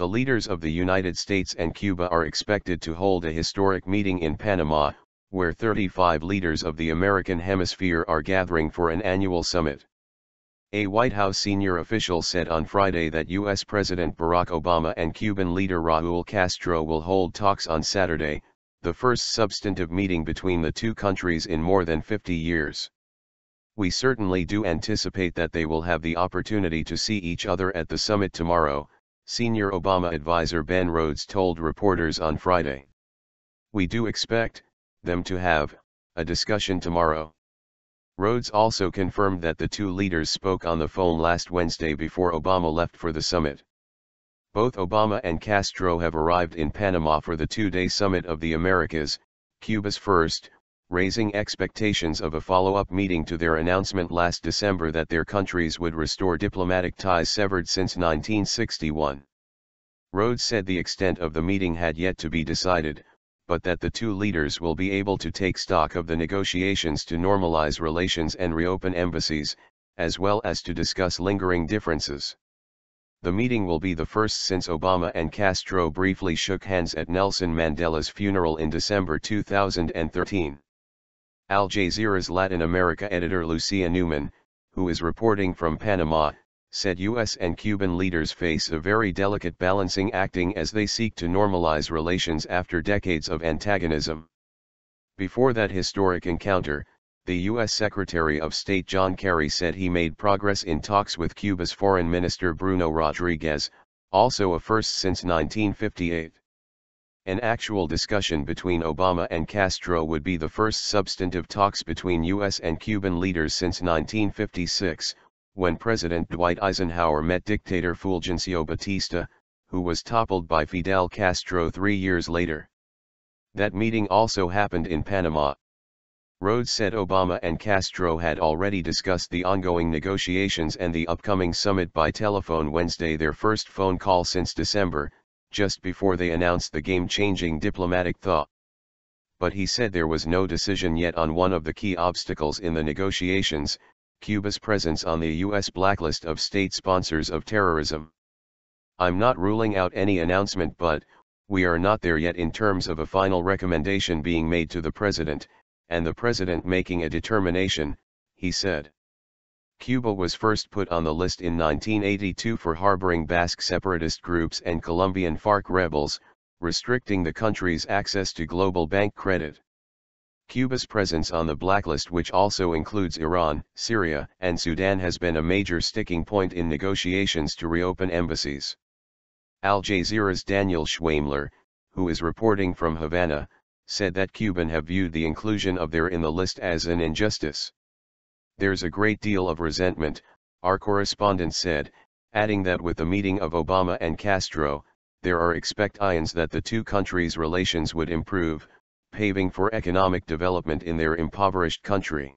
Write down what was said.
The leaders of the United States and Cuba are expected to hold a historic meeting in Panama, where 35 leaders of the American hemisphere are gathering for an annual summit. A White House senior official said on Friday that U.S. President Barack Obama and Cuban leader Raul Castro will hold talks on Saturday, the first substantive meeting between the two countries in more than 50 years. We certainly do anticipate that they will have the opportunity to see each other at the summit tomorrow, senior Obama advisor Ben Rhodes told reporters on Friday. We do expect them to have a discussion tomorrow. Rhodes also confirmed that the two leaders spoke on the phone last Wednesday before Obama left for the summit. Both Obama and Castro have arrived in Panama for the two-day Summit of the Americas, Cuba's first, raising expectations of a follow-up meeting to their announcement last December that their countries would restore diplomatic ties severed since 1961. Rhodes said the extent of the meeting had yet to be decided, but that the two leaders will be able to take stock of the negotiations to normalize relations and reopen embassies, as well as to discuss lingering differences. The meeting will be the first since Obama and Castro briefly shook hands at Nelson Mandela's funeral in December 2013. Al Jazeera's Latin America editor Lucia Newman, who is reporting from Panama, said U.S. and Cuban leaders face a very delicate balancing acting as they seek to normalize relations after decades of antagonism. Before that historic encounter, the U.S. Secretary of State John Kerry said he made progress in talks with Cuba's Foreign Minister Bruno Rodriguez, also a first since 1958. An actual discussion between Obama and Castro would be the first substantive talks between U.S. and Cuban leaders since 1956, when President Dwight Eisenhower met dictator Fulgencio Batista, who was toppled by Fidel Castro 3 years later. That meeting also happened in Panama. Rhodes said Obama and Castro had already discussed the ongoing negotiations and the upcoming summit by telephone Wednesday, their first phone call since December, just before they announced the game-changing diplomatic thaw. But he said there was no decision yet on one of the key obstacles in the negotiations: Cuba's presence on the U.S. blacklist of state sponsors of terrorism. I'm not ruling out any announcement, but we are not there yet in terms of a final recommendation being made to the president, and the president making a determination, he said. Cuba was first put on the list in 1982 for harboring Basque separatist groups and Colombian FARC rebels, restricting the country's access to global bank credit. Cuba's presence on the blacklist, which also includes Iran, Syria, and Sudan, has been a major sticking point in negotiations to reopen embassies. Al Jazeera's Daniel Schwamler, who is reporting from Havana, said that Cuban have viewed the inclusion of their in the list as an injustice. There's a great deal of resentment, our correspondent said, adding that with the meeting of Obama and Castro, there are expectations that the two countries' relations would improve, paving for economic development in their impoverished country.